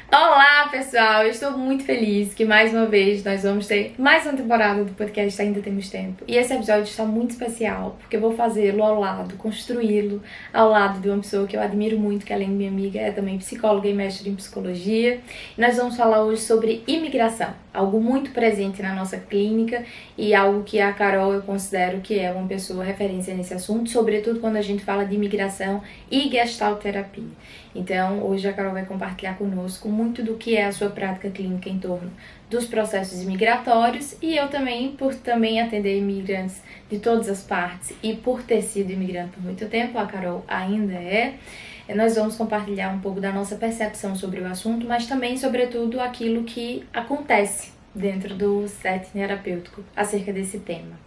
Olá, pessoal! Eu estou muito feliz que mais uma vez nós vamos ter mais uma temporada do podcast Ainda Temos Tempo. E esse episódio está muito especial, porque eu vou fazê-lo ao lado, construí-lo ao lado de uma pessoa que eu admiro muito, que além de minha amiga é também psicóloga e mestre em psicologia. E nós vamos falar hoje sobre imigração, algo muito presente na nossa clínica e algo que a Carol eu considero que é uma pessoa referência nesse assunto, sobretudo quando a gente fala de imigração e gestalt terapia. Então, hoje a Carol vai compartilhar conosco muito do que é a sua prática clínica em torno dos processos imigratórios e eu também, por também atender imigrantes de todas as partes e por ter sido imigrante por muito tempo, a Carol ainda é. Nós vamos compartilhar um pouco da nossa percepção sobre o assunto, mas também, sobretudo, aquilo que acontece dentro do set terapêutico acerca desse tema.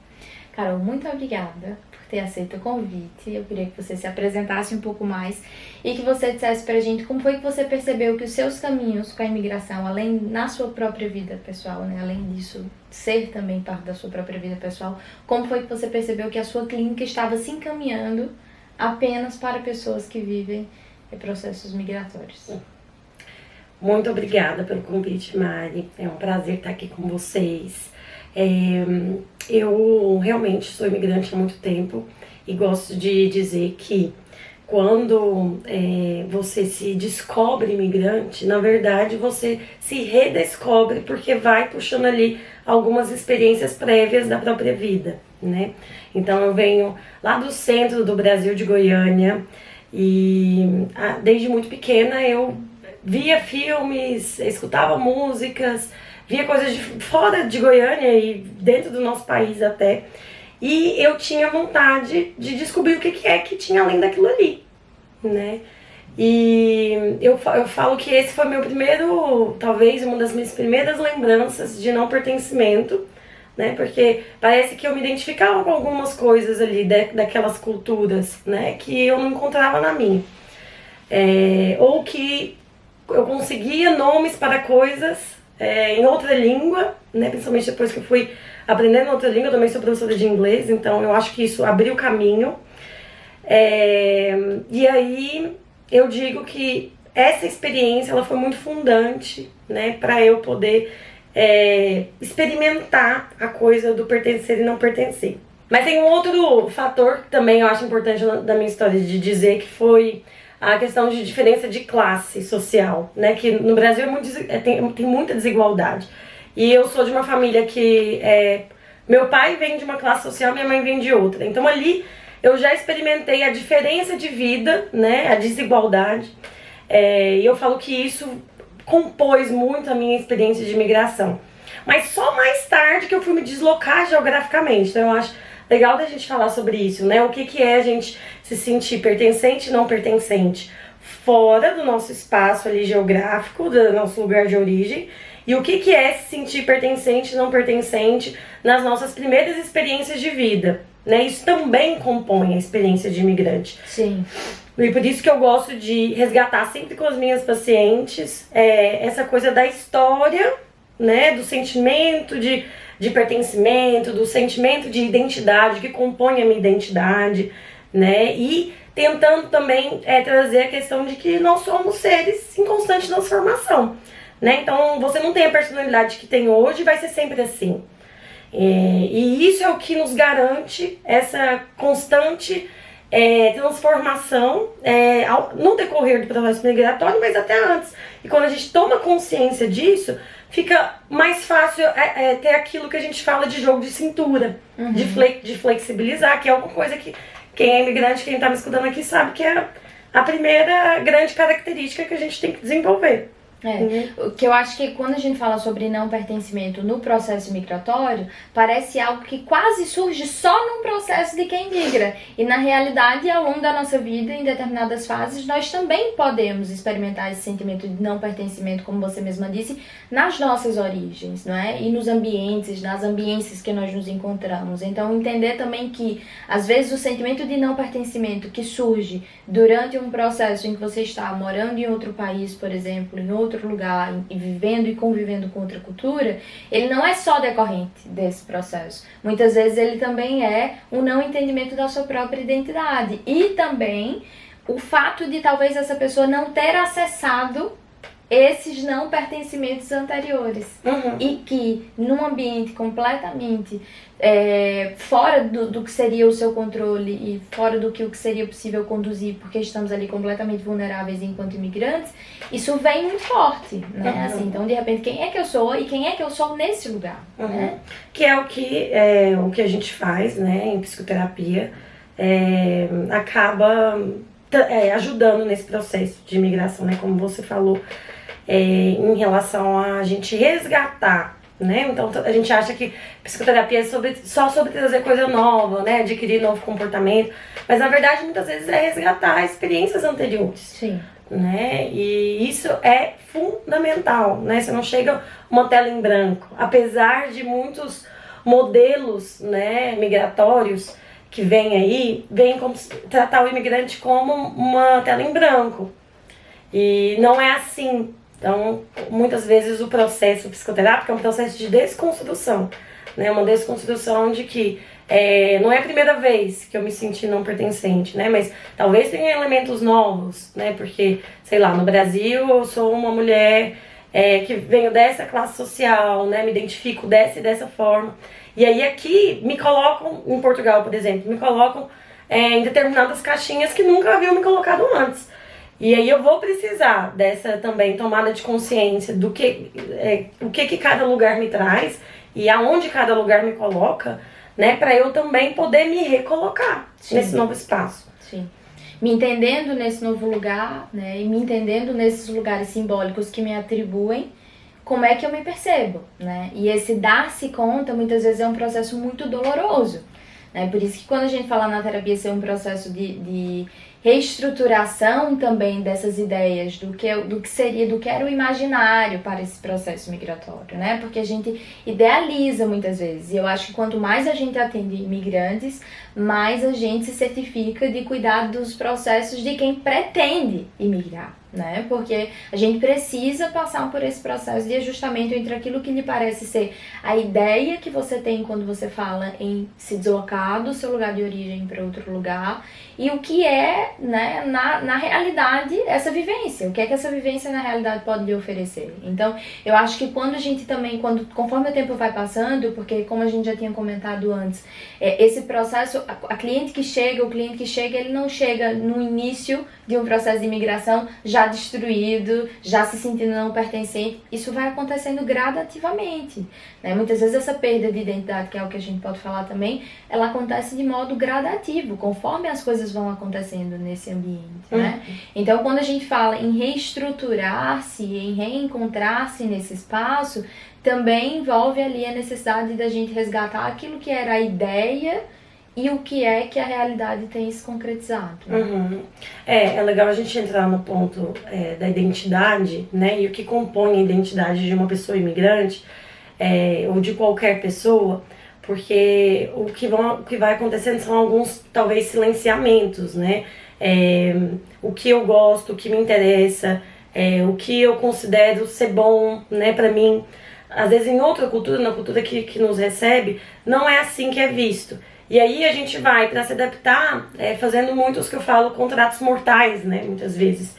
Carol, muito obrigada por ter aceito o convite. Eu queria que você se apresentasse um pouco mais e que você dissesse pra gente como foi que você percebeu que os seus caminhos com a imigração, além na sua própria vida pessoal, né, além disso ser também parte da sua própria vida pessoal, como foi que você percebeu que a sua clínica estava se encaminhando apenas para pessoas que vivem processos migratórios? Muito obrigada pelo convite, Mari. É um prazer estar aqui com vocês. Eu realmente sou imigrante há muito tempo e gosto de dizer que quando você se descobre imigrante, na verdade você se redescobre porque vai puxando ali algumas experiências prévias da própria vida, né? Então eu venho lá do centro do Brasil, de Goiânia, e desde muito pequena eu via filmes, escutava músicas, via coisas de fora de Goiânia e dentro do nosso país até. E eu tinha vontade de descobrir o que é que tinha além daquilo ali, né? E eu falo que esse foi meu primeiro, talvez uma das minhas primeiras lembranças de não pertencimento, né? Porque parece que eu me identificava com algumas coisas ali daquelas culturas, né? Que eu não encontrava na minha. Ou que eu conseguia nomes para coisas em outra língua, né? Principalmente depois que eu fui aprendendo outra língua. Eu também sou professora de inglês, então eu acho que isso abriu o caminho. E aí eu digo que essa experiência ela foi muito fundante, né? Para eu poder experimentar a coisa do pertencer e não pertencer. Mas tem um outro fator que também eu acho importante da minha história de dizer, que foi a questão de diferença de classe social, né? Que no Brasil tem muita desigualdade. E eu sou de uma família que meu pai vem de uma classe social, minha mãe vem de outra. Então ali eu já experimentei a diferença de vida, né? A desigualdade. E eu falo que isso compôs muito a minha experiência de imigração. Mas só mais tarde que eu fui me deslocar geograficamente. Então eu acho legal da gente falar sobre isso, né? O que é a gente se sentir pertencente e não pertencente fora do nosso espaço ali geográfico, do nosso lugar de origem, e o que é se sentir pertencente e não pertencente nas nossas primeiras experiências de vida, né? Isso também compõe a experiência de imigrante. Sim. E por isso que eu gosto de resgatar sempre com as minhas pacientes essa coisa da história, né? Do sentimento de pertencimento, do sentimento de identidade que compõe a minha identidade, né? E tentando também trazer a questão de que nós somos seres em constante transformação, né? Então você não tem a personalidade que tem hoje, vai ser sempre assim. E isso é o que nos garante essa constante transformação no decorrer do processo migratório, mas até antes. E quando a gente toma consciência disso, fica mais fácil ter aquilo que a gente fala de jogo de cintura, de flexibilizar, que é uma coisa que quem é imigrante, quem está me escutando aqui sabe que é a primeira grande característica que a gente tem que desenvolver. O que eu acho que quando a gente fala sobre não pertencimento no processo migratório, parece algo que quase surge só num processo de quem migra. E na realidade, ao longo da nossa vida, em determinadas fases, nós também podemos experimentar esse sentimento de não pertencimento, como você mesma disse, nas nossas origens, não é? E nos ambientes, nas ambiências que nós nos encontramos. Então, entender também que, às vezes, o sentimento de não pertencimento que surge durante um processo em que você está morando em outro país, por exemplo, em outro lugar, e vivendo e convivendo com outra cultura, ele não é só decorrente desse processo. Muitas vezes ele também é um não entendimento da sua própria identidade. E também o fato de talvez essa pessoa não ter acessado esses não pertencimentos anteriores. E que num ambiente completamente fora do que seria o seu controle e fora do que seria possível conduzir, porque estamos ali completamente vulneráveis enquanto imigrantes, isso vem muito forte, né? Assim, então, de repente, quem é que eu sou e quem é que eu sou nesse lugar? Né? Que é o que a gente faz, né, em psicoterapia, acaba ajudando nesse processo de imigração, né, como você falou, em relação a gente resgatar, né? Então a gente acha que psicoterapia é só sobre trazer coisa nova, né? Adquirir novo comportamento, mas na verdade muitas vezes é resgatar experiências anteriores. Sim. Né? E isso é fundamental, né? Você não chega uma tela em branco, apesar de muitos modelos, né, migratórios que vem como tratar o imigrante como uma tela em branco. E não é assim. Então, muitas vezes o processo psicoterápico é um processo de desconstrução, né? Uma desconstrução de que não é a primeira vez que eu me senti não pertencente, né? Mas talvez tenha elementos novos, né? Porque, sei lá, no Brasil eu sou uma mulher que venho dessa classe social, né? Me identifico dessa e dessa forma. E aí aqui me colocam, em Portugal, por exemplo, me colocam em determinadas caixinhas que nunca haviam me colocado antes. E aí eu vou precisar dessa também tomada de consciência do o que cada lugar me traz e aonde cada lugar me coloca, né, para eu também poder me recolocar nesse novo espaço. Sim. Me entendendo nesse novo lugar, né, e me entendendo nesses lugares simbólicos que me atribuem, como é que eu me percebo, né? E esse dar-se conta muitas vezes é um processo muito doloroso, né? Por isso que quando a gente fala na terapia ser um processo de reestruturação também dessas ideias do que era o imaginário para esse processo migratório, né? Porque a gente idealiza muitas vezes. E eu acho que quanto mais a gente atende imigrantes, mais a gente se certifica de cuidar dos processos de quem pretende imigrar, né? Porque a gente precisa passar por esse processo de ajustamento entre aquilo que lhe parece ser a ideia que você tem quando você fala em se deslocar do seu lugar de origem para outro lugar e o que é, né, na realidade essa vivência, o que é que essa vivência na realidade pode lhe oferecer. Então, eu acho que quando a gente também, conforme o tempo vai passando, porque como a gente já tinha comentado antes, esse processo, o cliente que chega, ele não chega no início de um processo de imigração já destruído, já se sentindo não pertencente. Isso vai acontecendo gradativamente, né? Muitas vezes essa perda de identidade, que é o que a gente pode falar também, ela acontece de modo gradativo, conforme as coisas vão acontecendo nesse ambiente, né? Então, quando a gente fala em reestruturar-se, em reencontrar-se nesse espaço, também envolve ali a necessidade da gente resgatar aquilo que era a ideia e o que é que a realidade tem se concretizado. Né? É legal a gente entrar no ponto da identidade, né? E o que compõe a identidade de uma pessoa imigrante, ou de qualquer pessoa, porque o que vai acontecendo são alguns, talvez, silenciamentos, né? O que eu gosto, o que me interessa, o que eu considero ser bom, né, pra mim. Às vezes em outra cultura, na cultura que nos recebe, não é assim que é visto. E aí a gente vai, para se adaptar, fazendo muitos, que eu falo, contratos mortais, né, muitas vezes.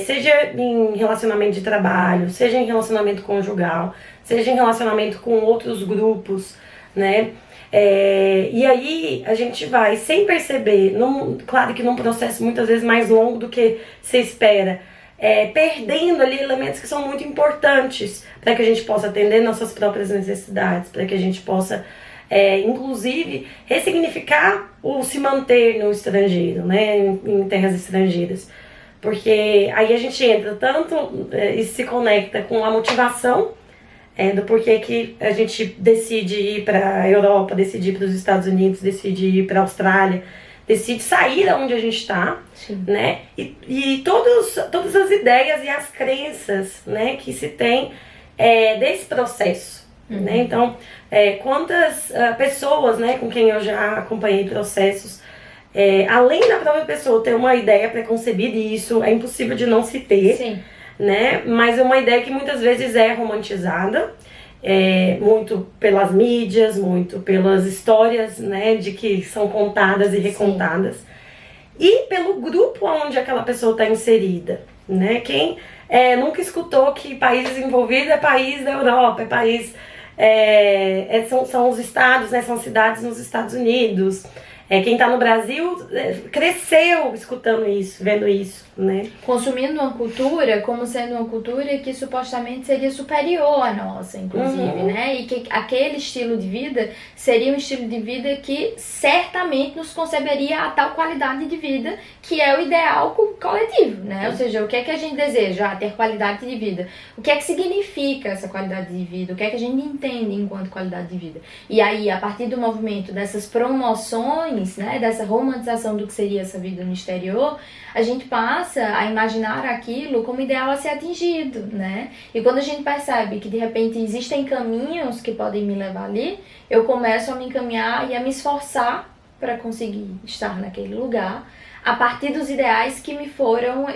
Seja em relacionamento de trabalho, seja em relacionamento conjugal, seja em relacionamento com outros grupos, né. E aí a gente vai, sem perceber, claro que num processo muitas vezes mais longo do que se espera, perdendo ali elementos que são muito importantes para que a gente possa atender nossas próprias necessidades, para que a gente possa, inclusive, ressignificar o se manter no estrangeiro, né, em terras estrangeiras. Porque aí a gente entra tanto e se conecta com a motivação do porquê que a gente decide ir para a Europa, decide ir para os Estados Unidos, decide ir para a Austrália, decide sair da onde a gente está, né? E todas as ideias e as crenças, né, que se tem desse processo. Né? Então, quantas pessoas, né, com quem eu já acompanhei processos, além da própria pessoa ter uma ideia preconcebida, e isso é impossível de não se ter, Sim. Né? Mas é uma ideia que muitas vezes é romantizada, muito pelas mídias, muito pelas histórias, né, de que são contadas e recontadas. Sim. E pelo grupo onde aquela pessoa está inserida, né? Quem nunca escutou que país desenvolvido é país da Europa, é país... são os estados, né? São cidades nos Estados Unidos. Quem está no Brasil cresceu escutando isso, vendo isso, né? Consumindo uma cultura como sendo uma cultura que supostamente seria superior à nossa, inclusive, né? E que aquele estilo de vida seria um estilo de vida que certamente nos conceberia a tal qualidade de vida que é o ideal coletivo, né? Ou seja, o que é que a gente deseja? Ter qualidade de vida. O que é que significa essa qualidade de vida? O que é que a gente entende enquanto qualidade de vida? E aí, a partir do movimento dessas promoções, né, dessa romantização do que seria essa vida no exterior, a gente passa a imaginar aquilo como ideal a ser atingido, né? E quando a gente percebe que de repente existem caminhos que podem me levar ali, eu começo a me encaminhar e a me esforçar para conseguir estar naquele lugar a partir dos ideais que me foram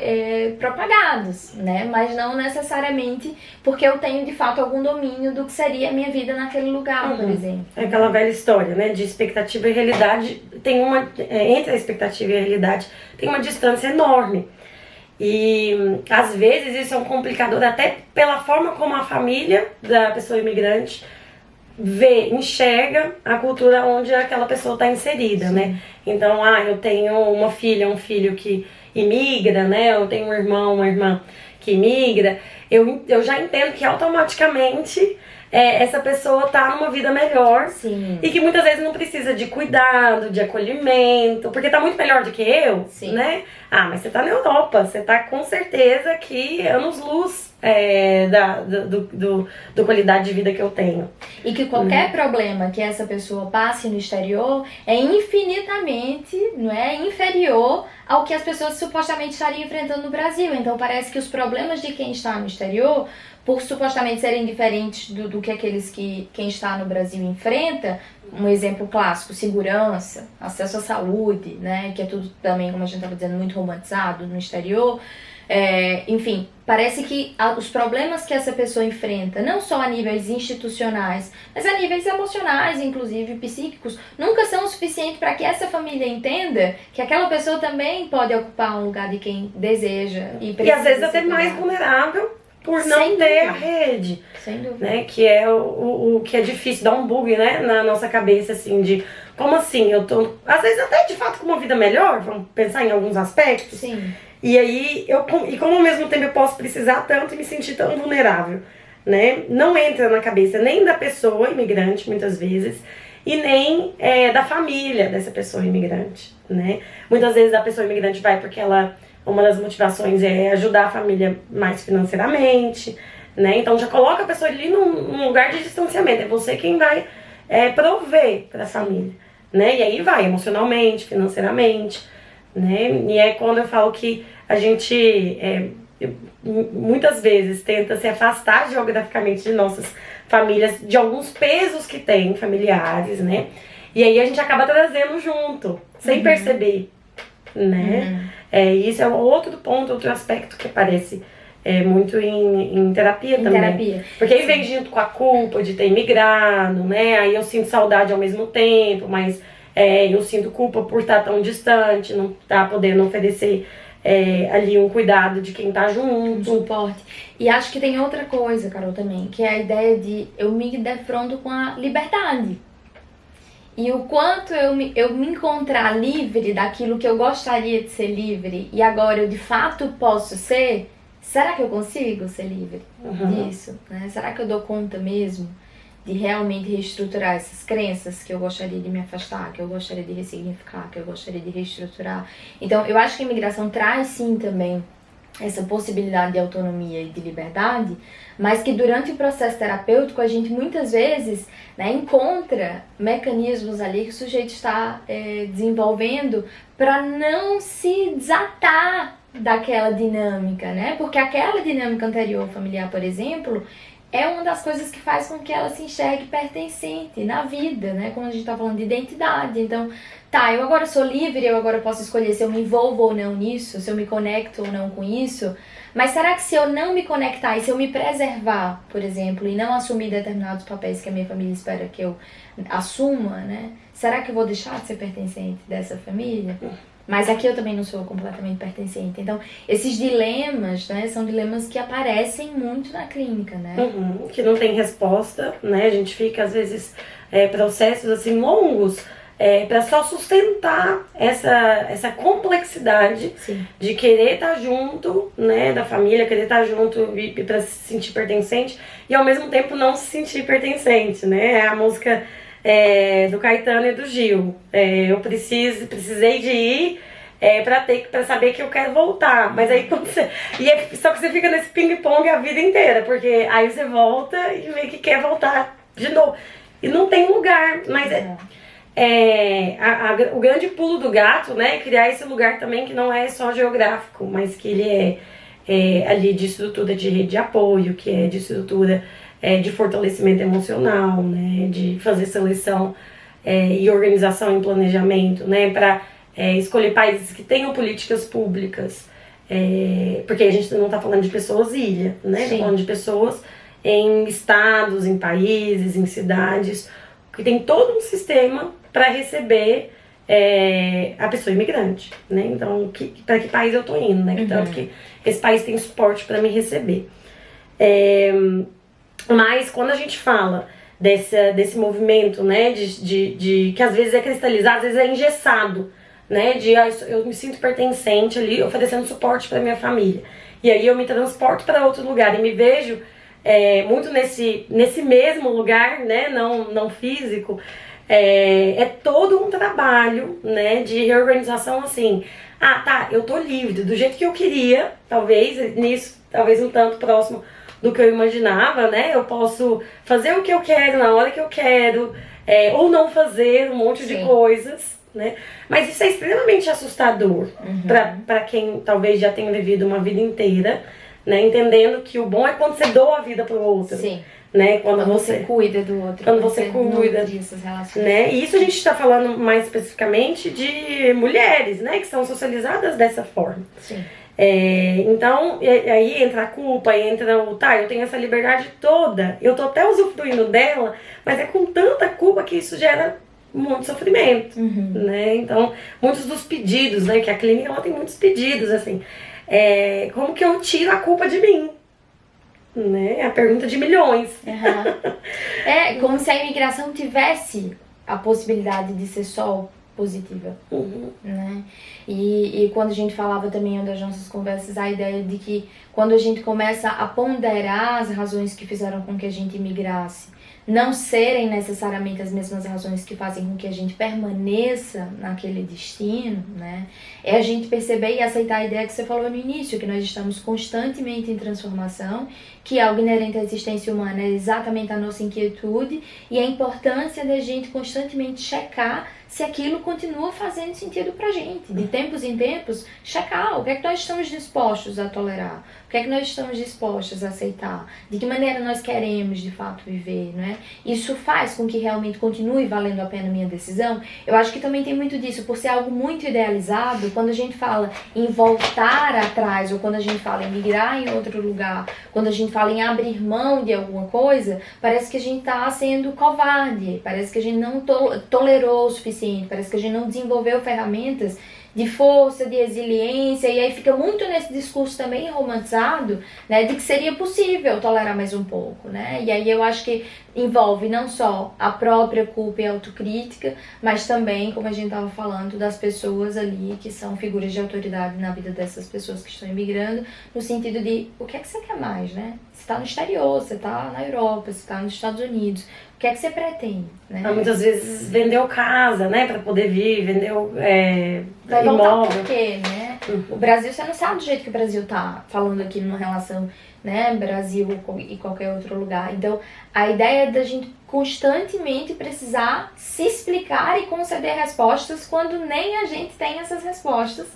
propagados, né? Mas não necessariamente porque eu tenho de fato algum domínio do que seria a minha vida naquele lugar, por exemplo. É aquela velha história, né? De expectativa e realidade, entre a expectativa e a realidade tem uma distância enorme. E às vezes isso é um complicador até pela forma como a família da pessoa imigrante enxerga a cultura onde aquela pessoa está inserida, sim, né? Então, eu tenho uma filha, um filho que imigra, né? Eu tenho um irmão, uma irmã que imigra. Eu já entendo que automaticamente essa pessoa tá numa vida melhor. Sim. E que muitas vezes não precisa de cuidado, de acolhimento, porque tá muito melhor do que eu, sim, né? Mas você tá na Europa, você tá com certeza que anos-luz do qualidade de vida que eu tenho. E que qualquer problema que essa pessoa passe no exterior é infinitamente, não é, inferior ao que as pessoas supostamente estariam enfrentando no Brasil. Então parece que os problemas de quem está no exterior, por supostamente serem diferentes do que aqueles que quem está no Brasil enfrenta, um exemplo clássico, segurança, acesso à saúde, né, que é tudo também, como a gente estava dizendo, muito romantizado no exterior. Enfim, parece que os problemas que essa pessoa enfrenta, não só a níveis institucionais, mas a níveis emocionais, inclusive psíquicos, nunca são o suficiente para que essa família entenda que aquela pessoa também pode ocupar um lugar de quem deseja e precisa. E às vezes até mais vulnerável por não ter a rede. Sem dúvida. Né? Que é o que é difícil, dar um bug, né, na nossa cabeça, assim, de como assim, eu tô, às vezes até de fato com uma vida melhor, vamos pensar em alguns aspectos. Sim. E aí, como ao mesmo tempo eu posso precisar tanto e me sentir tão vulnerável, né? Não entra na cabeça nem da pessoa imigrante, muitas vezes, e nem da família dessa pessoa imigrante, né? Muitas vezes a pessoa imigrante vai porque uma das motivações é ajudar a família mais financeiramente, né? Então já coloca a pessoa ali num lugar de distanciamento, é você quem vai prover para a família, né? E aí vai emocionalmente, financeiramente, né? E é quando eu falo que a gente muitas vezes tenta se afastar geograficamente de nossas famílias, de alguns pesos que tem familiares, né? E aí a gente acaba trazendo junto, sem perceber, né? Isso é outro ponto, outro aspecto que aparece muito em terapia também. Terapia. Porque aí vem junto com a culpa de ter imigrado, né? Aí eu sinto saudade ao mesmo tempo, mas eu sinto culpa por estar tão distante, não estar podendo oferecer ali um cuidado de quem tá junto. Um suporte. E acho que tem outra coisa, Carol, também, que é a ideia de eu me defronto com a liberdade. E o quanto eu me encontrar livre daquilo que eu gostaria de ser livre e agora eu de fato posso ser, será que eu consigo ser livre disso? Né? Será que eu dou conta mesmo de realmente reestruturar essas crenças que eu gostaria de me afastar, que eu gostaria de ressignificar, que eu gostaria de reestruturar? Então, eu acho que a imigração traz sim também essa possibilidade de autonomia e de liberdade, mas que durante o processo terapêutico a gente muitas vezes, né, encontra mecanismos ali que o sujeito está desenvolvendo para não se desatar daquela dinâmica, né? Porque aquela dinâmica anterior familiar, por exemplo, é uma das coisas que faz com que ela se enxergue pertencente na vida, né? Quando a gente tá falando de identidade. Então, eu agora sou livre, eu agora posso escolher se eu me envolvo ou não nisso, se eu me conecto ou não com isso. Mas será que se eu não me conectar e se eu me preservar, por exemplo, e não assumir determinados papéis que a minha família espera que eu assuma, né? Será que eu vou deixar de ser pertencente dessa família? mas aqui eu também não sou completamente pertencente. Então, esses dilemas, né, são dilemas que aparecem muito na clínica, né? Que não tem resposta, né? A gente fica, às vezes, processos assim longos para só sustentar essa complexidade Sim. de querer estar junto, né? Da família, querer estar junto e para se sentir pertencente e ao mesmo tempo não se sentir pertencente, né? É a música do Caetano e do Gil. Eu precisei de ir pra saber que eu quero voltar. Mas aí quando você. Só que você fica nesse ping-pong a vida inteira, porque aí você volta e vê que quer voltar de novo. E não tem lugar, mas o grande pulo do gato, né, é criar esse lugar também que não é só geográfico, mas que ele é ali de estrutura de rede de apoio, que é de estrutura de fortalecimento emocional, né, de fazer seleção e organização e planejamento, né, para escolher países que tenham políticas públicas, porque a gente não está falando de pessoas ilha, né, está falando de pessoas em estados, em países, em cidades, que tem todo um sistema para receber a pessoa imigrante, né? Então, para que país eu tô indo, né? Tanto que esse país tem suporte para me receber. Mas quando a gente fala desse movimento, né? De que às vezes é cristalizado, às vezes é engessado, né? Eu me sinto pertencente ali, oferecendo suporte para minha família. E aí eu me transporto para outro lugar e me vejo muito nesse mesmo lugar, né? Não físico. É todo um trabalho, né, de reorganização assim. Eu tô livre do jeito que eu queria, talvez um tanto próximo do que eu imaginava, né? Eu posso fazer o que eu quero na hora que eu quero, ou não fazer um monte de coisas, né? Mas isso é extremamente assustador para quem talvez já tenha vivido uma vida inteira, né? Entendendo que o bom é quando você doa a vida pro outro. Sim. Né? Quando você cuida do outro. Quando você cuida. Essas relações. Né? E isso a gente está falando mais especificamente de mulheres, né? Que são socializadas dessa forma. Sim. Então, aí entra a culpa, entra eu tenho essa liberdade toda, eu tô até usufruindo dela, mas é com tanta culpa que isso gera muito sofrimento, né? Então, muitos dos pedidos, né? Que a clínica ela tem muitos pedidos, assim. Como que eu tiro a culpa de mim? Né? A pergunta de milhões. Como se a imigração tivesse a possibilidade de ser só positiva, né? E quando a gente falava também em das nossas conversas, a ideia de que quando a gente começa a ponderar as razões que fizeram com que a gente imigrasse, não serem necessariamente as mesmas razões que fazem com que a gente permaneça naquele destino, né? É a gente perceber e aceitar a ideia que você falou no início, que nós estamos constantemente em transformação, que algo inerente à existência humana é exatamente a nossa inquietude e a importância da gente constantemente checar se aquilo continua fazendo sentido pra gente. De tempos em tempos, checar o que é que nós estamos dispostos a tolerar, o que é que nós estamos dispostos a aceitar, de que maneira nós queremos de fato viver, não é? Isso faz com que realmente continue valendo a pena a minha decisão. Eu acho que também tem muito disso, por ser algo muito idealizado, quando a gente fala em voltar atrás, ou quando a gente fala em migrar em outro lugar, quando a gente fala em abrir mão de alguma coisa, parece que a gente está sendo covarde, parece que a gente não tolerou o suficiente, parece que a gente não desenvolveu ferramentas de força, de resiliência, e aí fica muito nesse discurso também romantizado, né, de que seria possível tolerar mais um pouco, né, e aí eu acho que envolve não só a própria culpa e autocrítica, mas também, como a gente estava falando, das pessoas ali que são figuras de autoridade na vida dessas pessoas que estão imigrando, no sentido de, o que é que você quer mais, né? Você está no exterior, você está na Europa, você está nos Estados Unidos, o que é que você pretende, né? Muitas vezes vendeu casa, né, para poder vir, vendeu vai imóvel. voltar por quê, né? O Brasil, você não sabe do jeito que o Brasil tá falando aqui numa relação, né, Brasil e qualquer outro lugar. Então, a ideia é da gente constantemente precisar se explicar e conceder respostas quando nem a gente tem essas respostas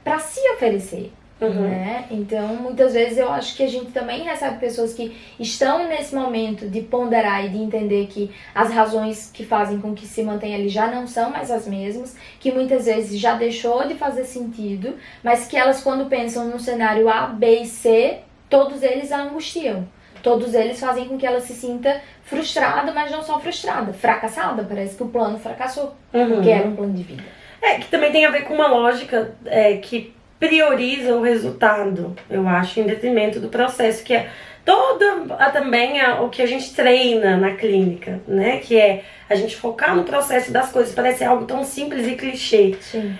para se oferecer. Né? Então, muitas vezes eu acho que a gente também recebe pessoas que estão nesse momento de ponderar e de entender que as razões que fazem com que se mantenha ali já não são mais as mesmas, que muitas vezes já deixou de fazer sentido, mas que elas, quando pensam num cenário A, B e C, todos eles a angustiam. Todos eles fazem com que ela se sinta frustrada, mas não só frustrada, fracassada. Parece que o plano fracassou, porque era um plano de vida. Que também tem a ver com uma lógica que prioriza o resultado, eu acho, em detrimento do processo, que é também o que a gente treina na clínica, né? Que é a gente focar no processo das coisas. Parece algo tão simples e clichê. Sim.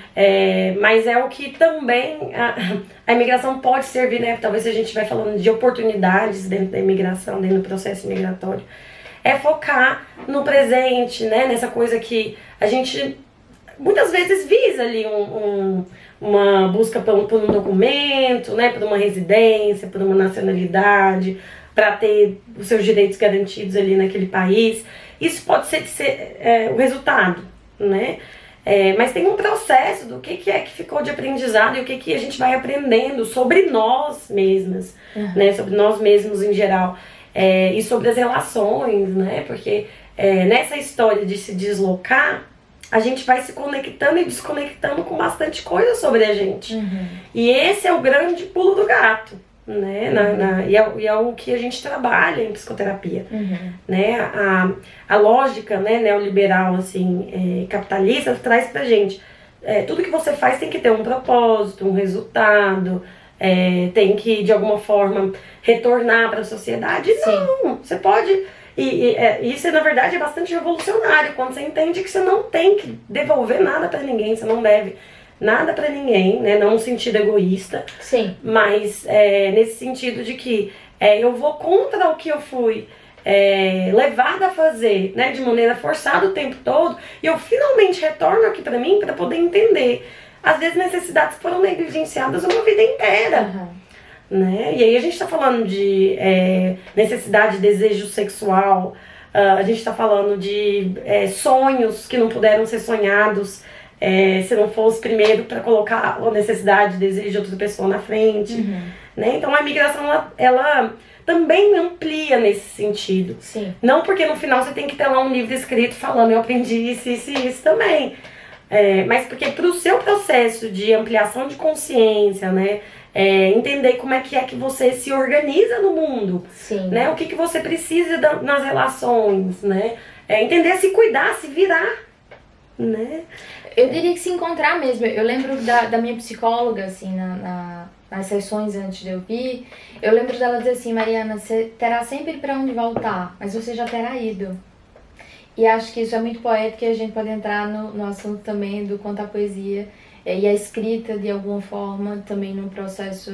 Mas é o que também a imigração pode servir, né? Talvez se a gente estiver falando de oportunidades dentro da imigração, dentro do processo migratório. É focar no presente, né? Nessa coisa que a gente muitas vezes visa ali uma busca por um documento, né, por uma residência, por uma nacionalidade, para ter os seus direitos garantidos ali naquele país. Isso pode ser o resultado, né? Mas tem um processo do que é que ficou de aprendizado e o que a gente vai aprendendo sobre nós mesmas, né? Sobre nós mesmos em geral. E sobre as relações, né? Porque nessa história de se deslocar, a gente vai se conectando e desconectando com bastante coisa sobre a gente. E esse é o grande pulo do gato, né? E é o que a gente trabalha em psicoterapia. Né? A lógica, né, neoliberal, assim, capitalista, traz pra gente. Tudo que você faz tem que ter um propósito, um resultado, tem que, de alguma forma, retornar para a sociedade. Sim. Não, você pode... isso, na verdade, é bastante revolucionário, quando você entende que você não tem que devolver nada pra ninguém, você não deve nada pra ninguém, né? Não no sentido egoísta. Sim. Mas nesse sentido de que eu vou contra o que eu fui levada a fazer, né? De maneira forçada o tempo todo, e eu finalmente retorno aqui pra mim pra poder entender. Às vezes necessidades foram negligenciadas uma vida inteira. Né? E aí a gente está falando de necessidade, desejo sexual, a gente está falando de sonhos que não puderam ser sonhados se não fosse primeiro para colocar a necessidade, desejo de outra pessoa na frente. Né? Então a imigração ela também amplia nesse sentido. Sim. Não porque no final você tem que ter lá um livro escrito falando eu aprendi isso, isso e isso também. Mas porque para o seu processo de ampliação de consciência, né? Entender como é que você se organiza no mundo. Sim. Né? O que você precisa nas relações, né? Entender se cuidar, se virar, né? Eu diria que se encontrar mesmo. Eu lembro da minha psicóloga, assim, nas sessões antes de eu vir, eu lembro dela dizer assim: Mariana, você terá sempre para onde voltar, mas você já terá ido. E acho que isso é muito poético e a gente pode entrar no assunto também do conto à poesia. E a escrita, de alguma forma, também no processo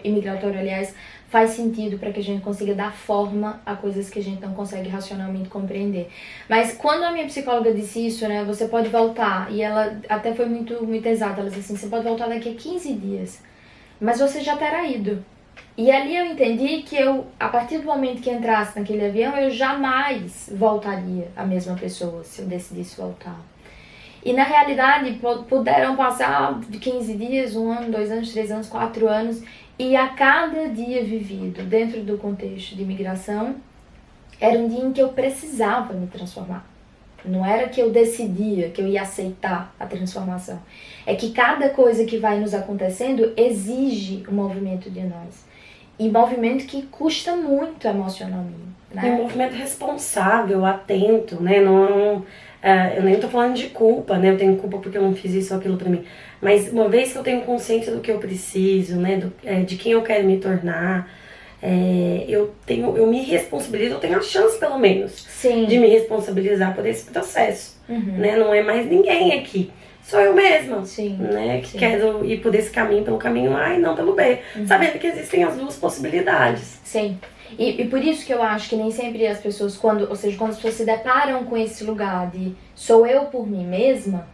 imigratório, aliás, faz sentido para que a gente consiga dar forma a coisas que a gente não consegue racionalmente compreender. Mas quando a minha psicóloga disse isso, né, você pode voltar, e ela até foi muito, muito exata, ela disse assim, você pode voltar daqui a 15 dias, mas você já terá ido. E ali eu entendi que a partir do momento que entrasse naquele avião, eu jamais voltaria a mesma pessoa se eu decidisse voltar. E na realidade puderam passar 15 dias, 1 ano, 2 anos, 3 anos, 4 anos, e a cada dia vivido dentro do contexto de imigração era um dia em que eu precisava me transformar. Não era que eu decidia, que eu ia aceitar a transformação. É que cada coisa que vai nos acontecendo exige um movimento de nós. E movimento que custa muito emocionalmente. Né? E um movimento responsável, atento, né? Não... eu nem tô falando de culpa, né? Eu tenho culpa porque eu não fiz isso ou aquilo pra mim. Mas uma vez que eu tenho consciência do que eu preciso, né? De quem eu quero me tornar, eu me responsabilizo, eu tenho a chance, pelo menos, Sim. de me responsabilizar por esse processo. Né? Não é mais ninguém aqui. Sou eu mesma, Sim. Né? Que quero ir por esse caminho, pelo caminho A e não pelo B. Sabendo que existem as duas possibilidades. Sim. E por isso que eu acho que nem sempre as pessoas, quando as pessoas se deparam com esse lugar de sou eu por mim mesma,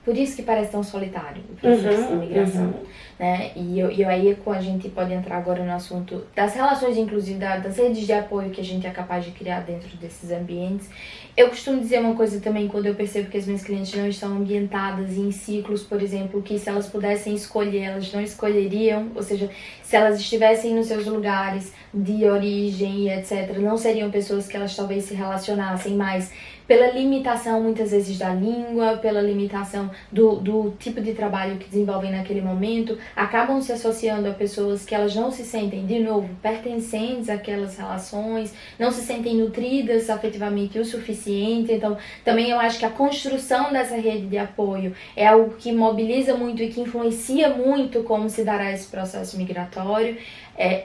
por isso que parece tão solitário o processo de imigração. Né? E aí a gente pode entrar agora no assunto das relações, inclusive das redes de apoio que a gente é capaz de criar dentro desses ambientes. Eu costumo dizer uma coisa também quando eu percebo que as minhas clientes não estão ambientadas em ciclos, por exemplo, que se elas pudessem escolher, elas não escolheriam, ou seja, se elas estivessem nos seus lugares de origem e etc., não seriam pessoas que elas talvez se relacionassem mais pela limitação muitas vezes da língua, pela limitação do tipo de trabalho que desenvolvem naquele momento, acabam se associando a pessoas que elas não se sentem, de novo, pertencentes àquelas relações, não se sentem nutridas afetivamente o suficiente. Então, também eu acho que a construção dessa rede de apoio é algo que mobiliza muito e que influencia muito como se dará esse processo migratório.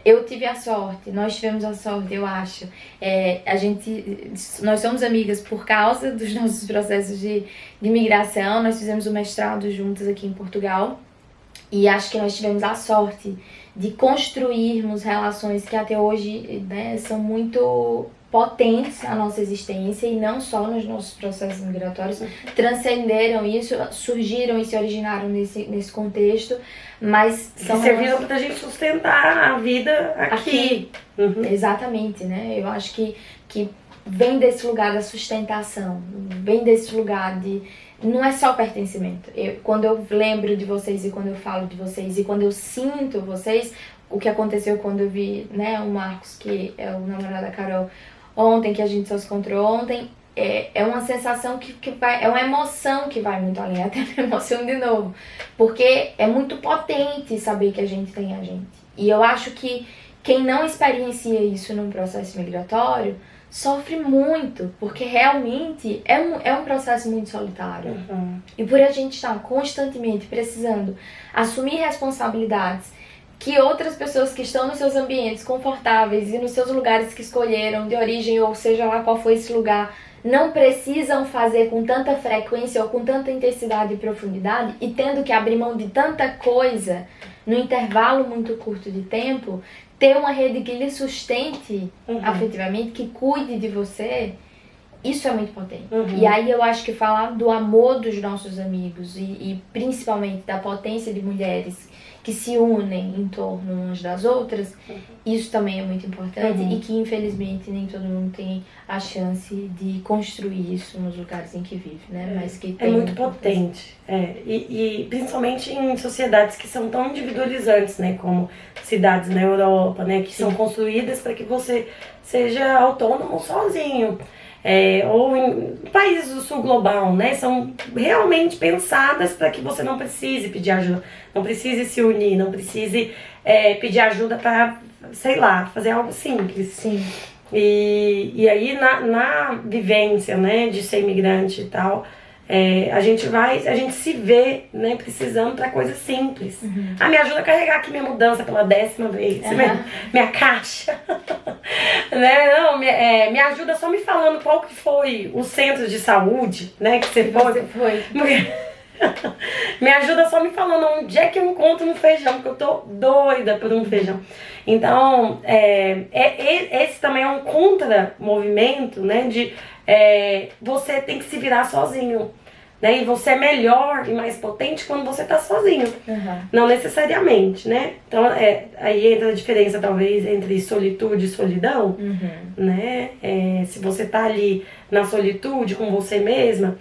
Eu tive a sorte, nós tivemos a sorte, eu acho. Nós somos amigas por causa dos nossos processos de migração. Nós fizemos o mestrado juntas aqui em Portugal e acho que nós tivemos a sorte de construirmos relações que até hoje, né, são muito potentes na nossa existência e não só nos nossos processos migratórios, transcenderam isso, surgiram e se originaram nesse contexto, mas são serviram pra gente sustentar a vida aqui. Uhum. Exatamente, né? Eu acho que vem desse lugar da sustentação, vem desse lugar de... Não é só pertencimento. Quando eu lembro de vocês e quando eu falo de vocês e quando eu sinto vocês, o que aconteceu quando eu vi, né, o Marcos, que é o namorado da Carol, ontem, que a gente só se encontrou ontem, é uma sensação que vai, é uma emoção que vai muito além, até me emociono de novo, porque é muito potente saber que a gente tem a gente. E eu acho que quem não experiencia isso num processo migratório sofre muito, porque realmente é um processo muito solitário. Uhum. E por a gente estar constantemente precisando assumir responsabilidades que outras pessoas que estão nos seus ambientes confortáveis e nos seus lugares que escolheram de origem, ou seja lá qual foi esse lugar, não precisam fazer com tanta frequência ou com tanta intensidade e profundidade, e tendo que abrir mão de tanta coisa no intervalo muito curto de tempo, ter uma rede que lhe sustente afetivamente, que cuide de você, isso é muito potente. E aí eu acho que falar do amor dos nossos amigos e principalmente da potência de mulheres que se unem em torno umas das outras, isso também é muito importante e que infelizmente nem todo mundo tem a chance de construir isso nos lugares em que vive, né? Mas que tem muito potente. E principalmente em sociedades que são tão individualizantes, né? Como cidades na Europa, né? Que são construídas para que você seja autônomo sozinho. Ou em países do sul global, né? São realmente pensadas para que você não precise pedir ajuda, não precise se unir, não precise pedir ajuda para, sei lá, fazer algo simples. Sim. E aí na vivência, né, de ser imigrante e tal, a gente se vê, né, precisando para coisas simples. Me ajuda a carregar aqui minha mudança pela 10ª vez, minha caixa. Né? Não, me ajuda só me falando qual que foi o centro de saúde, né, que você foi. Me ajuda só me falando onde é que eu encontro um feijão, porque eu tô doida por um feijão. Então, esse também é um contra-movimento, né, de você tem que se virar sozinho, né, e você é melhor e mais potente quando você tá sozinho, não necessariamente, né. Então, aí entra a diferença, talvez, entre solitude e solidão, né, se você tá ali na solitude com você mesma,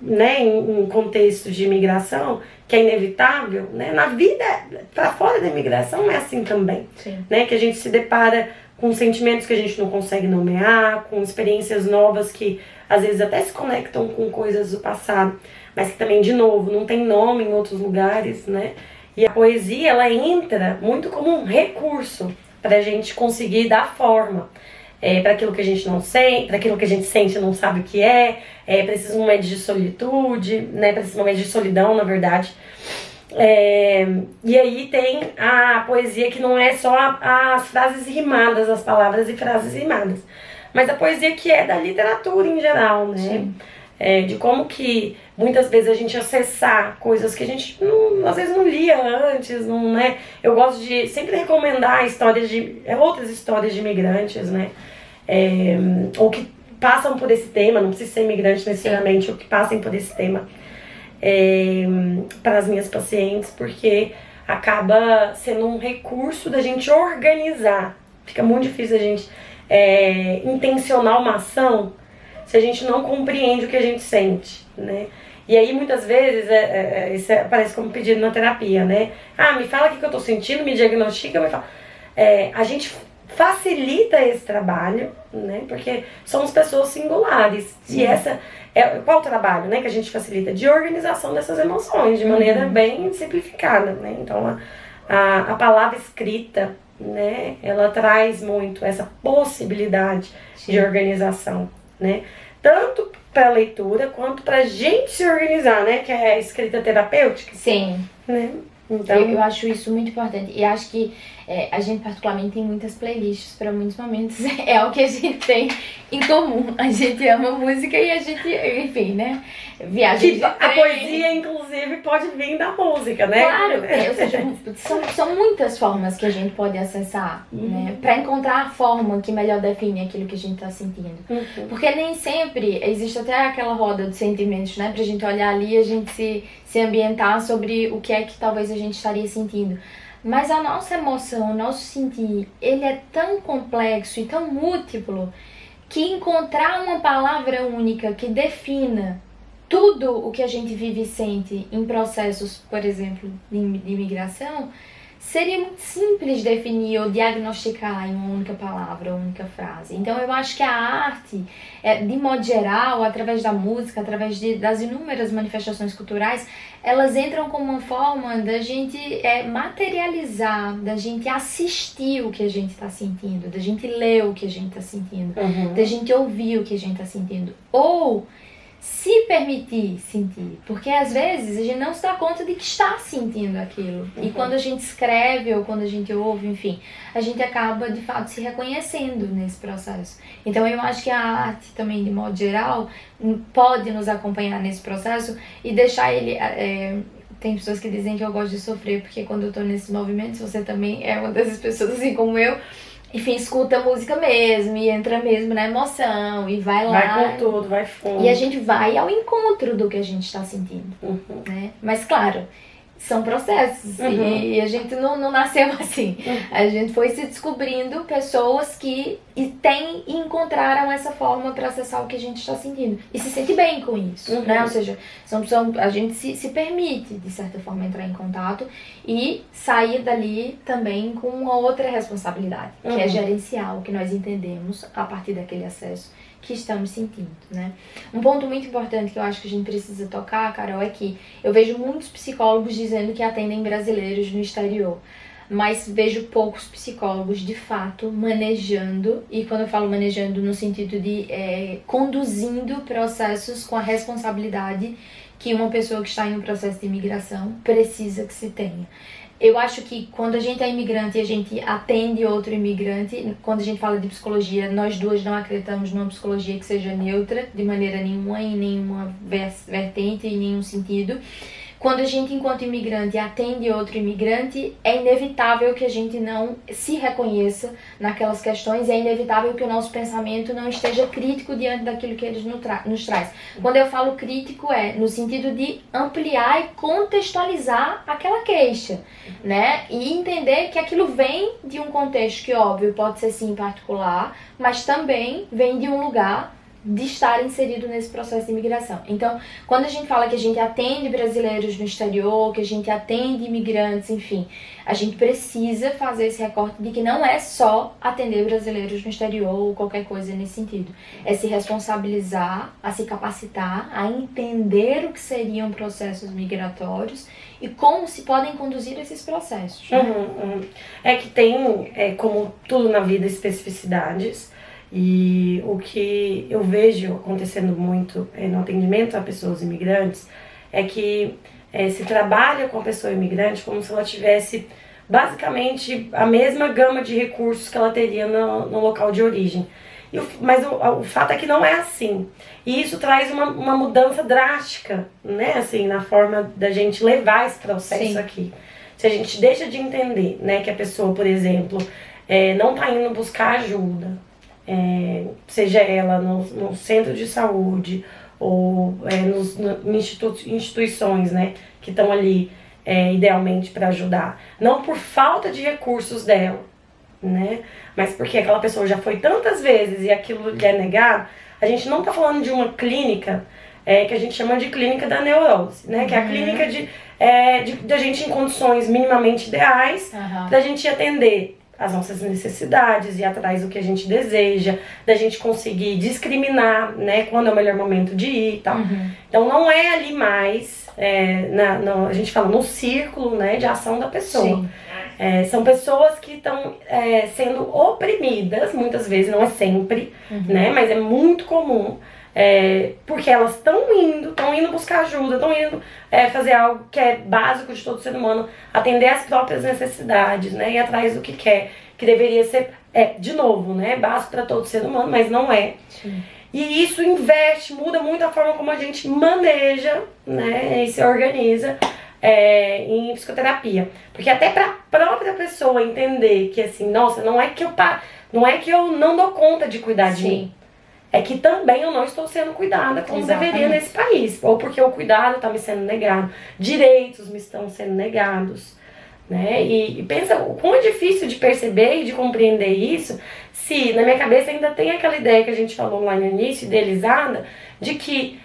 né, em contexto de imigração, que é inevitável, né, na vida para fora da imigração é assim também. Sim. Né, que a gente se depara com sentimentos que a gente não consegue nomear, com experiências novas que às vezes até se conectam com coisas do passado, mas que também, de novo, não tem nome em outros lugares, né, e a poesia, ela entra muito como um recurso para a gente conseguir dar forma para aquilo que a gente não sente, para aquilo que a gente sente e não sabe o que para esses momentos de solitude, né, para esses momentos de solidão, na verdade. E aí tem a poesia que não é só as frases rimadas, as palavras e frases rimadas, mas a poesia que é da literatura em geral, né? De como que muitas vezes a gente acessar coisas que a gente às vezes não lia antes, não, né? Eu gosto de sempre recomendar outras histórias de imigrantes, né? Ou que passam por esse tema, não precisa ser imigrante necessariamente, ou que passem por esse tema para as minhas pacientes, porque acaba sendo um recurso da gente organizar. Fica muito difícil a gente intencionar uma ação se a gente não compreende o que a gente sente, né? E aí muitas vezes isso aparece como pedido na terapia, né? Me fala o que eu tô sentindo, me diagnostica, me fala. A gente facilita esse trabalho, né? Porque somos pessoas singulares. E essa qual o trabalho, né, que a gente facilita? De organização dessas emoções, de maneira bem simplificada, né? Então a palavra escrita, né, ela traz muito essa possibilidade de organização, né? Tanto para a leitura quanto para a gente se organizar, né? Que é a escrita terapêutica. Sim. Né? Então, eu acho isso muito importante. E acho que a gente particularmente tem muitas playlists para muitos momentos. É o que a gente tem em comum. A gente ama música e a gente, enfim, né? Viagem de trem. A poesia, inclusive, pode vir da música, né? Claro, ou seja, são muitas formas que a gente pode acessar, né? Para encontrar a forma que melhor define aquilo que a gente tá sentindo. Porque nem sempre existe até aquela roda de sentimentos, né? Pra gente olhar ali e a gente se ambientar sobre o que é que talvez a gente estaria sentindo. Mas a nossa emoção, o nosso sentir, ele é tão complexo e tão múltiplo que encontrar uma palavra única que defina tudo o que a gente vive e sente em processos, por exemplo, de imigração, seria muito simples definir ou diagnosticar em uma única palavra, uma única frase. Então eu acho que a arte, de modo geral, através da música, através das inúmeras manifestações culturais, elas entram como uma forma da gente materializar, da gente assistir o que a gente está sentindo, da gente ler o que a gente está sentindo, da gente ouvir o que a gente está sentindo. Ou se permitir sentir, porque às vezes a gente não se dá conta de que está sentindo aquilo. E quando a gente escreve ou quando a gente ouve, enfim, a gente acaba de fato se reconhecendo nesse processo. Então eu acho que a arte também, de modo geral, pode nos acompanhar nesse processo e deixar ele... Tem pessoas que dizem que eu gosto de sofrer, porque quando eu tô nesses movimentos, você também é uma dessas pessoas assim como eu, enfim, escuta a música mesmo e entra mesmo na emoção e vai lá. Vai com tudo, vai fundo. E a gente vai ao encontro do que a gente está sentindo, né? Mas claro, são processos e a gente não nasceu assim. A gente foi se descobrindo pessoas que encontraram essa forma para acessar o que a gente está sentindo. E se sente bem com isso, né? Ou seja, a gente se permite, de certa forma, entrar em contato e sair dali também com uma outra responsabilidade, que é gerenciar o que nós entendemos a partir daquele acesso que estamos sentindo, né? Um ponto muito importante que eu acho que a gente precisa tocar, Carol, é que eu vejo muitos psicólogos dizendo que atendem brasileiros no exterior, mas vejo poucos psicólogos, de fato, manejando, e quando eu falo manejando no sentido de conduzindo processos com a responsabilidade que uma pessoa que está em um processo de imigração precisa que se tenha. Eu acho que quando a gente é imigrante e a gente atende outro imigrante, quando a gente fala de psicologia, nós duas não acreditamos numa psicologia que seja neutra, de maneira nenhuma, em nenhuma vertente, em nenhum sentido. Quando a gente, enquanto imigrante, atende outro imigrante, é inevitável que a gente não se reconheça naquelas questões e é inevitável que o nosso pensamento não esteja crítico diante daquilo que eles nos traz. Quando eu falo crítico no sentido de ampliar e contextualizar aquela queixa, né? E entender que aquilo vem de um contexto que, óbvio, pode ser sim particular, mas também vem de um lugar de estar inserido nesse processo de imigração. Então, quando a gente fala que a gente atende brasileiros no exterior, que a gente atende imigrantes, enfim, a gente precisa fazer esse recorte de que não é só atender brasileiros no exterior ou qualquer coisa nesse sentido. É se responsabilizar, a se capacitar, a entender o que seriam processos migratórios e como se podem conduzir esses processos. Né? É que tem, como tudo na vida, especificidades. E o que eu vejo acontecendo muito no atendimento a pessoas imigrantes é que se trabalha com a pessoa imigrante como se ela tivesse basicamente a mesma gama de recursos que ela teria no local de origem. Mas o fato é que não é assim. E isso traz uma mudança drástica, né, assim, na forma da gente levar esse processo aqui. Se a gente deixa de entender, né, que a pessoa, por exemplo, não está indo buscar ajuda, seja ela no centro de saúde ou instituições, né, que estão ali idealmente para ajudar, não por falta de recursos dela, né, mas porque aquela pessoa já foi tantas vezes e aquilo lhe é negado. A gente não está falando de uma clínica que a gente chama de clínica da neurose, né, que é a clínica da gente em condições minimamente ideais, da gente atender as nossas necessidades, ir atrás do que a gente deseja, da gente conseguir discriminar, né, quando é o melhor momento de ir e tal. Então não é ali mais, a gente fala no círculo, né, de ação da pessoa. São pessoas que estão sendo oprimidas, muitas vezes, não é sempre, né, mas é muito comum. Porque elas estão indo buscar ajuda, estão indo fazer algo que é básico de todo ser humano, atender às próprias necessidades, né, ir atrás do que quer, que deveria ser, de novo, né, básico para todo ser humano, mas não é. Sim. E isso muda muito a forma como a gente maneja, né, e se organiza em psicoterapia. Porque até para a própria pessoa entender que assim, nossa, não é que eu não dou conta de cuidar de mim. É que também eu não estou sendo cuidada como deveria nesse país. Ou porque o cuidado está me sendo negado, direitos me estão sendo negados, né? E pensa o quão é difícil de perceber e de compreender isso, se na minha cabeça ainda tem aquela ideia que a gente falou lá no início, idealizada, de que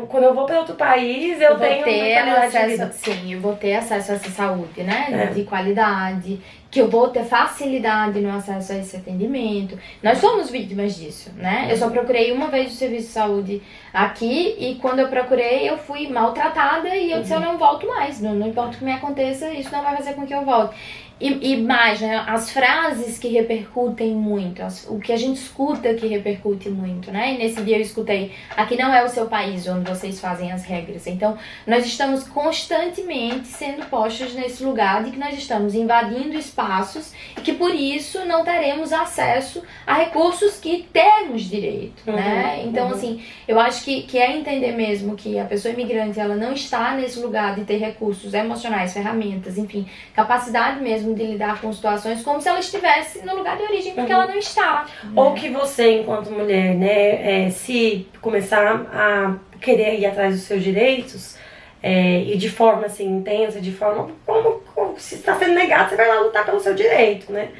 quando eu vou para outro país, eu tenho qualidade de vida. Sim, eu vou ter acesso a essa saúde, né? De qualidade, que eu vou ter facilidade no acesso a esse atendimento. Nós somos vítimas disso, né? Eu só procurei uma vez o serviço de saúde aqui e quando eu procurei eu fui maltratada e eu disse eu não volto mais, não importa o que me aconteça, isso não vai fazer com que eu volte. E mais, né, as frases que repercutem muito, o que a gente escuta que repercute muito, né? E nesse dia eu escutei, aqui não é o seu país onde vocês fazem as regras. Então, nós estamos constantemente sendo postos nesse lugar de que nós estamos invadindo espaços e que por isso não teremos acesso a recursos que temos direito, né? Então, assim, eu acho que é entender mesmo que a pessoa imigrante, ela não está nesse lugar de ter recursos emocionais, ferramentas, enfim, capacidade mesmo de lidar com situações como se ela estivesse no lugar de origem, porque ela não está. Ou que você, enquanto mulher, né, se começar a querer ir atrás dos seus direitos, e de forma assim intensa, de forma como se está sendo negado, você vai lá lutar pelo seu direito, né?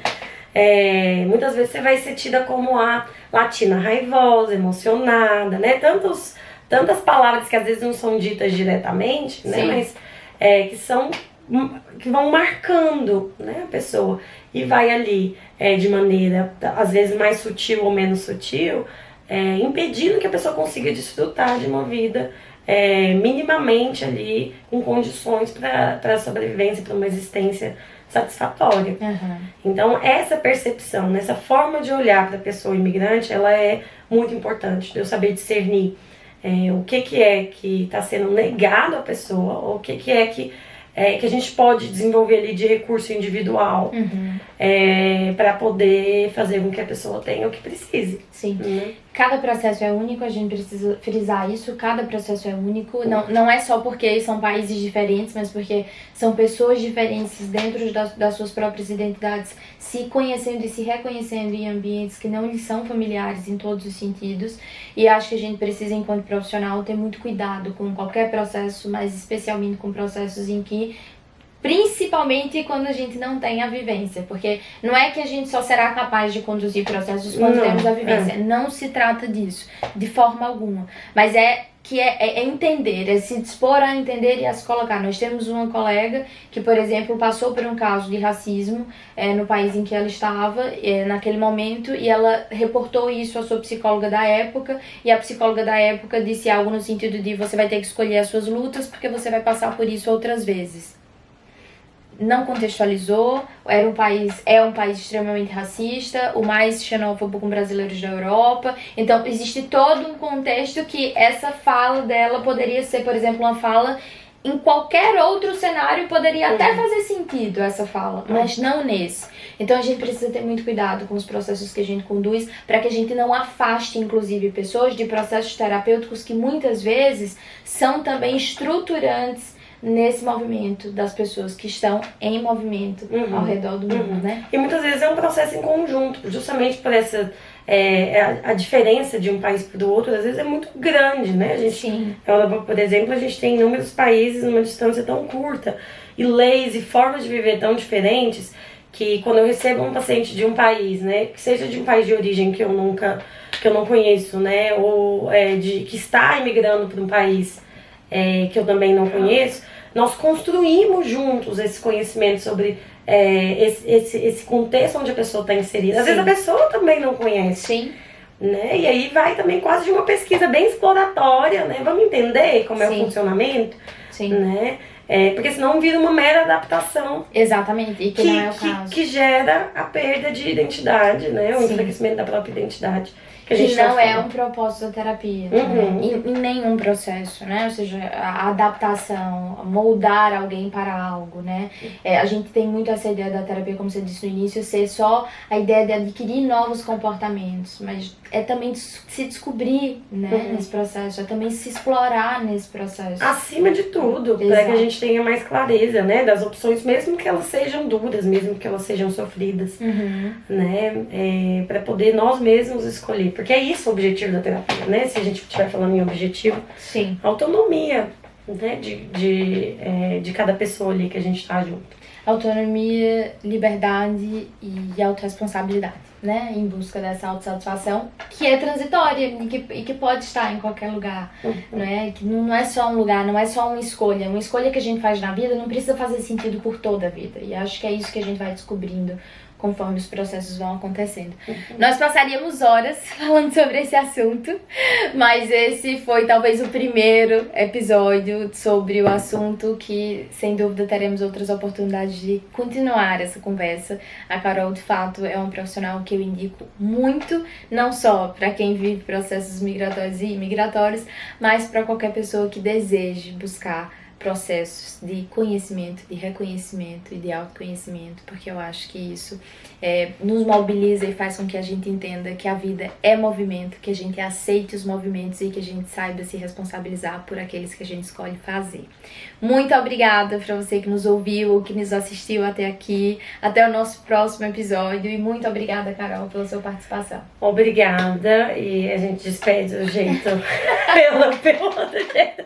Muitas vezes você vai ser tida como a latina raivosa, emocionada, né? Tantas palavras que às vezes não são ditas diretamente, né? Mas que vão marcando, né, a pessoa e vai ali de maneira às vezes mais sutil ou menos sutil, impedindo que a pessoa consiga desfrutar de uma vida minimamente ali com condições para sobrevivência, para uma existência satisfatória. Então essa percepção, essa forma de olhar para a pessoa imigrante, ela é muito importante, de eu saber discernir o que é que está sendo negado à pessoa, ou o que é que a gente pode desenvolver ali de recurso individual para poder fazer com que a pessoa tenha o que precise. Sim. Cada processo é único, a gente precisa frisar isso, cada processo é único, não é só porque são países diferentes, mas porque são pessoas diferentes dentro das suas próprias identidades, se conhecendo e se reconhecendo em ambientes que não lhes são familiares em todos os sentidos, e acho que a gente precisa, enquanto profissional, ter muito cuidado com qualquer processo, mas especialmente com processos em que principalmente quando a gente não tem a vivência, porque não é que a gente só será capaz de conduzir processos quando temos a vivência, não se trata disso, de forma alguma, mas é entender, é se dispor a entender e a se colocar. Nós temos uma colega que, por exemplo, passou por um caso de racismo no país em que ela estava, naquele momento, e ela reportou isso à sua psicóloga da época, e a psicóloga da época disse algo no sentido de você vai ter que escolher as suas lutas porque você vai passar por isso outras vezes. Não contextualizou, é um país extremamente racista, o mais xenófobo com brasileiros da Europa, então existe todo um contexto que essa fala dela poderia ser, por exemplo, uma fala em qualquer outro cenário, poderia até fazer sentido essa fala, mas não nesse. Então a gente precisa ter muito cuidado com os processos que a gente conduz, para que a gente não afaste, inclusive, pessoas de processos terapêuticos que muitas vezes são também estruturantes nesse movimento das pessoas que estão em movimento ao redor do mundo, né? E muitas vezes é um processo em conjunto, justamente por essa a diferença de um país para o outro, às vezes é muito grande, né? Por exemplo, a gente tem inúmeros países numa distância tão curta e leis e formas de viver tão diferentes que quando eu recebo um paciente de um país, né, que seja de um país de origem que eu não conheço, né, ou que está imigrando para um país que eu também não conheço, nós construímos juntos esse conhecimento sobre esse contexto onde a pessoa está inserida. Às vezes a pessoa também não conhece. Sim. Né? E aí vai também quase de uma pesquisa bem exploratória, né? Vamos entender como é o funcionamento, Sim. né? Porque senão vira uma mera adaptação. Exatamente, e que não é o caso. Que gera a perda de identidade, né? O enfraquecimento da própria identidade. Que não é um propósito da terapia, Uhum. em nenhum processo, né? Ou seja, a adaptação, moldar alguém para algo, né? A gente tem muito essa ideia da terapia, como você disse no início, ser só a ideia de adquirir novos comportamentos, mas é também se descobrir, né, nesse processo, é também se explorar nesse processo. Acima de tudo, para que a gente tenha mais clareza, né, das opções, mesmo que elas sejam duras, mesmo que elas sejam sofridas, né, para poder nós mesmos escolher. Porque é isso o objetivo da terapia, né? Se a gente estiver falando em objetivo, sim, autonomia, né? De cada pessoa ali que a gente está junto. Autonomia, liberdade e autorresponsabilidade, né? Em busca dessa autossatisfação que é transitória e que pode estar em qualquer lugar, né? Que não é só um lugar, não é só uma escolha que a gente faz na vida não precisa fazer sentido por toda a vida. E acho que é isso que a gente vai descobrindo conforme os processos vão acontecendo. Nós passaríamos horas falando sobre esse assunto, mas esse foi talvez o primeiro episódio sobre o assunto que, sem dúvida, teremos outras oportunidades de continuar essa conversa. A Carol, de fato, é um profissional que eu indico muito, não só para quem vive processos migratórios e imigratórios, mas para qualquer pessoa que deseje buscar processos de conhecimento, de reconhecimento e de autoconhecimento, porque eu acho que isso nos mobiliza e faz com que a gente entenda que a vida é movimento, que a gente aceite os movimentos e que a gente saiba se responsabilizar por aqueles que a gente escolhe fazer. Muito obrigada para você que nos ouviu ou que nos assistiu até aqui. Até o nosso próximo episódio e muito obrigada, Carol, pela sua participação. Obrigada, e a gente despede do jeito pelo outro jeito.